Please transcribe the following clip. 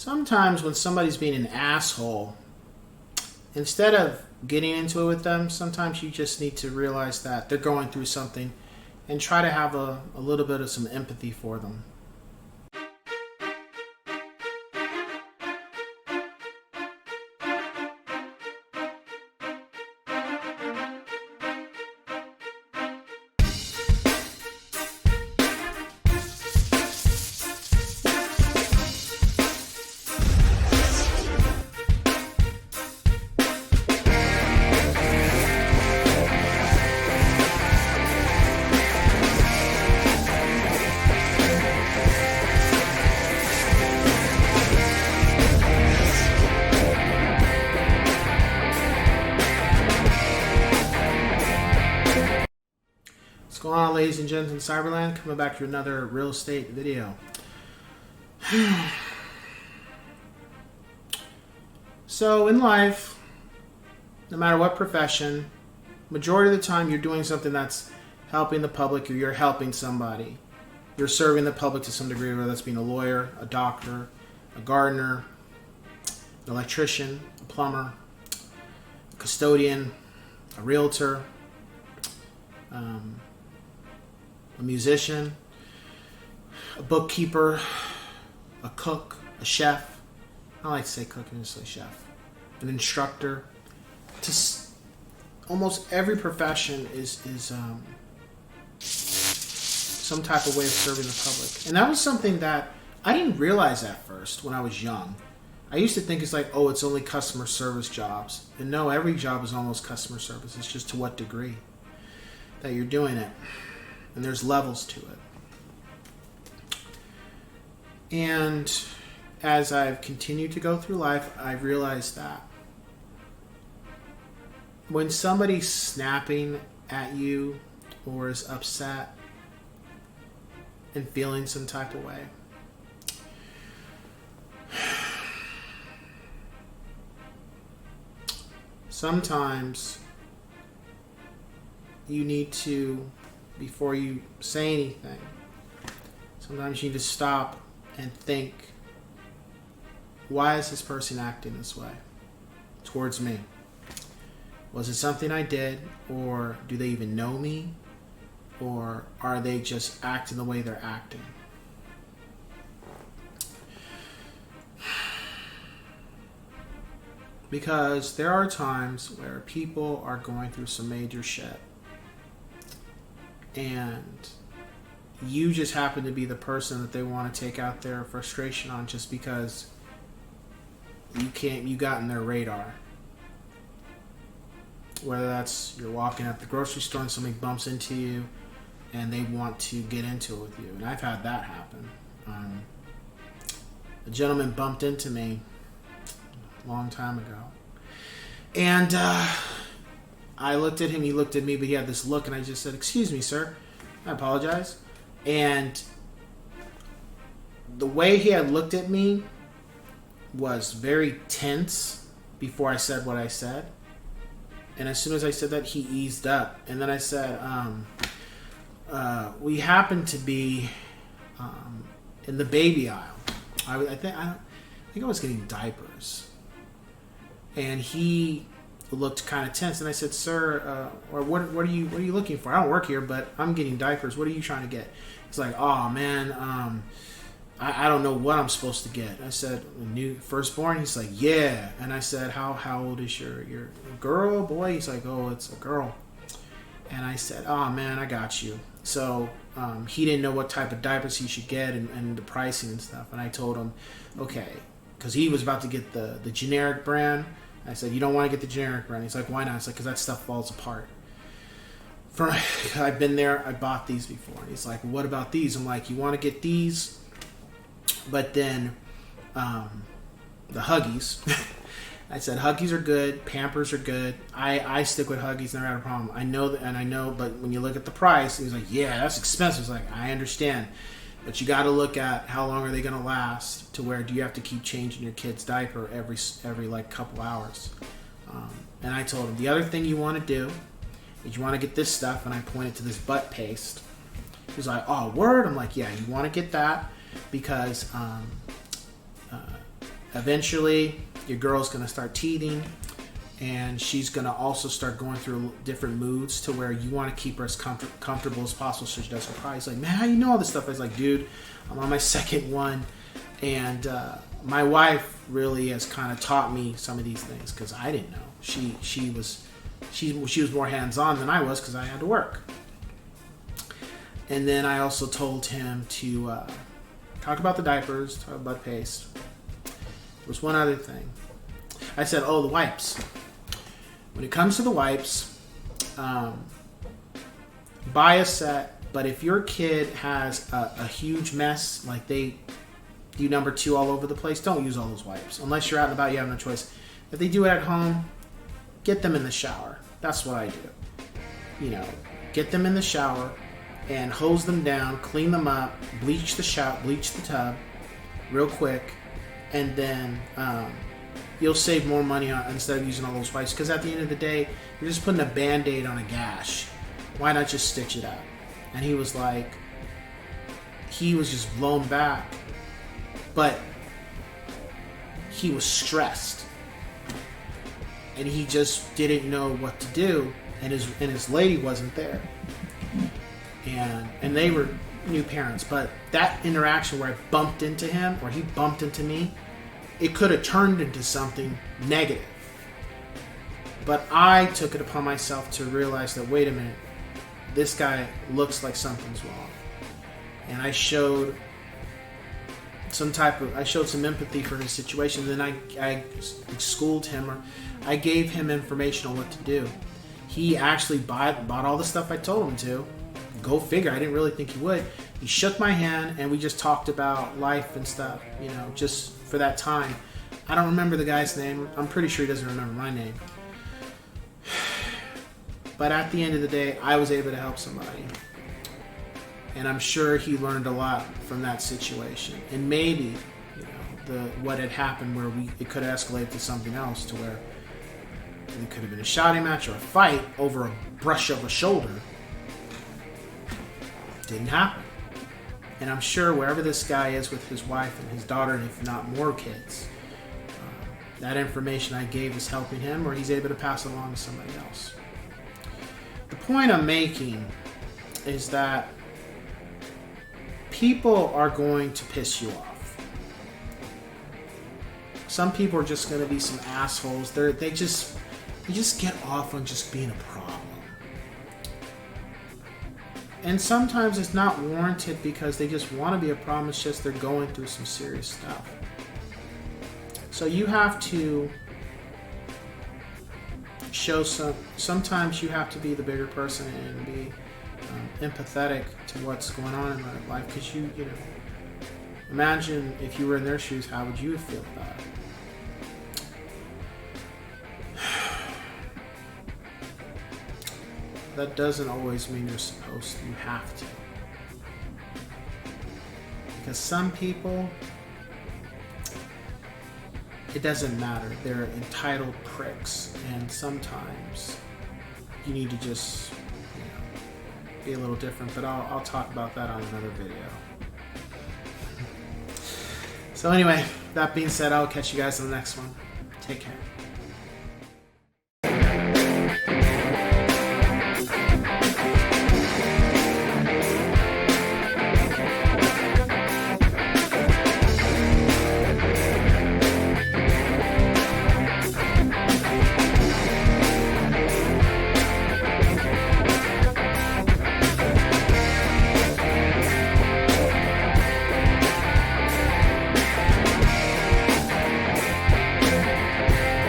Sometimes when somebody's being an asshole, instead of getting into it with them, sometimes you just need to realize that they're going through something and try to have a little bit of some empathy for them. What's going on, ladies and gents in Cyberland? Coming back to another real estate video. So in life, no matter what profession, majority of the time you're doing something that's helping the public, or you're helping somebody. You're serving the public to some degree, whether that's being a lawyer, a doctor, a gardener, an electrician, a plumber, a custodian, a realtor, a musician, a bookkeeper, a cook, a chef. I like to say cook and just say chef. An instructor. Almost every profession is some type of way of serving the public. And that was something that I didn't realize at first when I was young. I used to think it's like, oh, it's only customer service jobs. And no, every job is almost customer service. It's just to what degree that you're doing it. And there's levels to it. And as I've continued to go through life, I've realized that when somebody's snapping at you or is upset and feeling some type of way, sometimes you need to, before you say anything, sometimes you need to stop and think, why is this person acting this way towards me? Was it something I did, or do they even know me, or are they just acting the way they're acting? Because there are times where people are going through some major shit, and you just happen to be the person that they want to take out their frustration on just because you got in their radar. Whether that's you're walking at the grocery store and somebody bumps into you and they want to get into it with you. And I've had that happen. A gentleman bumped into me a long time ago. And I looked at him, he looked at me, but he had this look, and I just said, "Excuse me, sir. I apologize." And the way he had looked at me was very tense before I said what I said. And as soon as I said that, he eased up. And then I said, we happened to be in the baby aisle. I think I was getting diapers. And he looked kind of tense. And I said, "Sir, or what are you looking for? I don't work here, but I'm getting diapers. What are you trying to get?" He's like, "Oh, man, I don't know what I'm supposed to get." I said, "New firstborn?" He's like, "Yeah." And I said, how old is your girl, boy?" He's like, "Oh, it's a girl." And I said, "Oh, man, I got you." So he didn't know what type of diapers he should get and the pricing and stuff. And I told him, okay, because he was about to get the generic brand. I said, "You don't want to get the generic brand." He's like, "Why not?" It's like, "Because that stuff falls apart." I've been there. I bought these before. And he's like, "What about these?" I'm like, "You want to get these, but then the Huggies." I said, "Huggies are good. Pampers are good. I stick with Huggies. Never had a problem. I know that, and I know. But when you look at the price," he's like, "Yeah, that's expensive." It's like, "I understand, but you got to look at how long are they going to last. To where do you have to keep changing your kid's diaper every like couple hours?" And I told him, the other thing you want to do is you want to get this stuff, and I pointed to this butt paste. He's like, "Oh, word?" I'm like, "Yeah, you want to get that because eventually your girl's going to start teething, and she's going to also start going through different moods to where you want to keep her as comfortable as possible so she doesn't cry. He's like, man, how you know all this stuff? I was like, dude, I'm on my second one, and my wife really has kind of taught me some of these things because I didn't know. She was more hands-on than I was because I had to work. And then I also told him to talk about the diapers, talk about paste. There was one other thing. I said, the wipes. When it comes to the wipes, buy a set, but if your kid has a huge mess, like they do number 2 all over the place, don't use all those wipes. Unless you're out and about, you have no choice. If they do it at home, get them in the shower. That's what I do. Get them in the shower and hose them down, clean them up, bleach the tub real quick, and then you'll save more money instead of using all those wipes. Because at the end of the day, you're just putting a Band-Aid on a gash. Why not just stitch it up? And he was just blown back. But he was stressed. And he just didn't know what to do. And his lady wasn't there. And they were new parents. But that interaction where I bumped into him, or he bumped into me, it could have turned into something negative. But I took it upon myself to realize that, wait a minute, this guy looks like something's wrong. And I showed some empathy for his situation. Then I schooled him, or I gave him information on what to do. He actually bought all the stuff I told him to. Go figure. I didn't really think he would. He shook my hand and we just talked about life and stuff, just for that time. I don't remember the guy's name. I'm pretty sure he doesn't remember my name. But at the end of the day, I was able to help somebody. And I'm sure he learned a lot from that situation. And maybe, what had happened where it could have escalated to something else, to where it could have been a shouting match or a fight over a brush of a shoulder. Didn't happen. And I'm sure wherever this guy is with his wife and his daughter, and if not more kids, that information I gave is helping him, or he's able to pass it along to somebody else. The point I'm making is that people are going to piss you off. Some people are just going to be some assholes. They just get off on just being a problem. And sometimes it's not warranted because they just want to be a problem. It's just they're going through some serious stuff. So you have to show sometimes you have to be the bigger person and be empathetic to what's going on in their life. Because imagine if you were in their shoes, how would you feel about it? That doesn't always mean you're supposed to. You have to. Because some people, it doesn't matter. They're entitled pricks. And sometimes you need to just be a little different. But I'll talk about that on another video. So anyway, that being said, I'll catch you guys in the next one. Take care.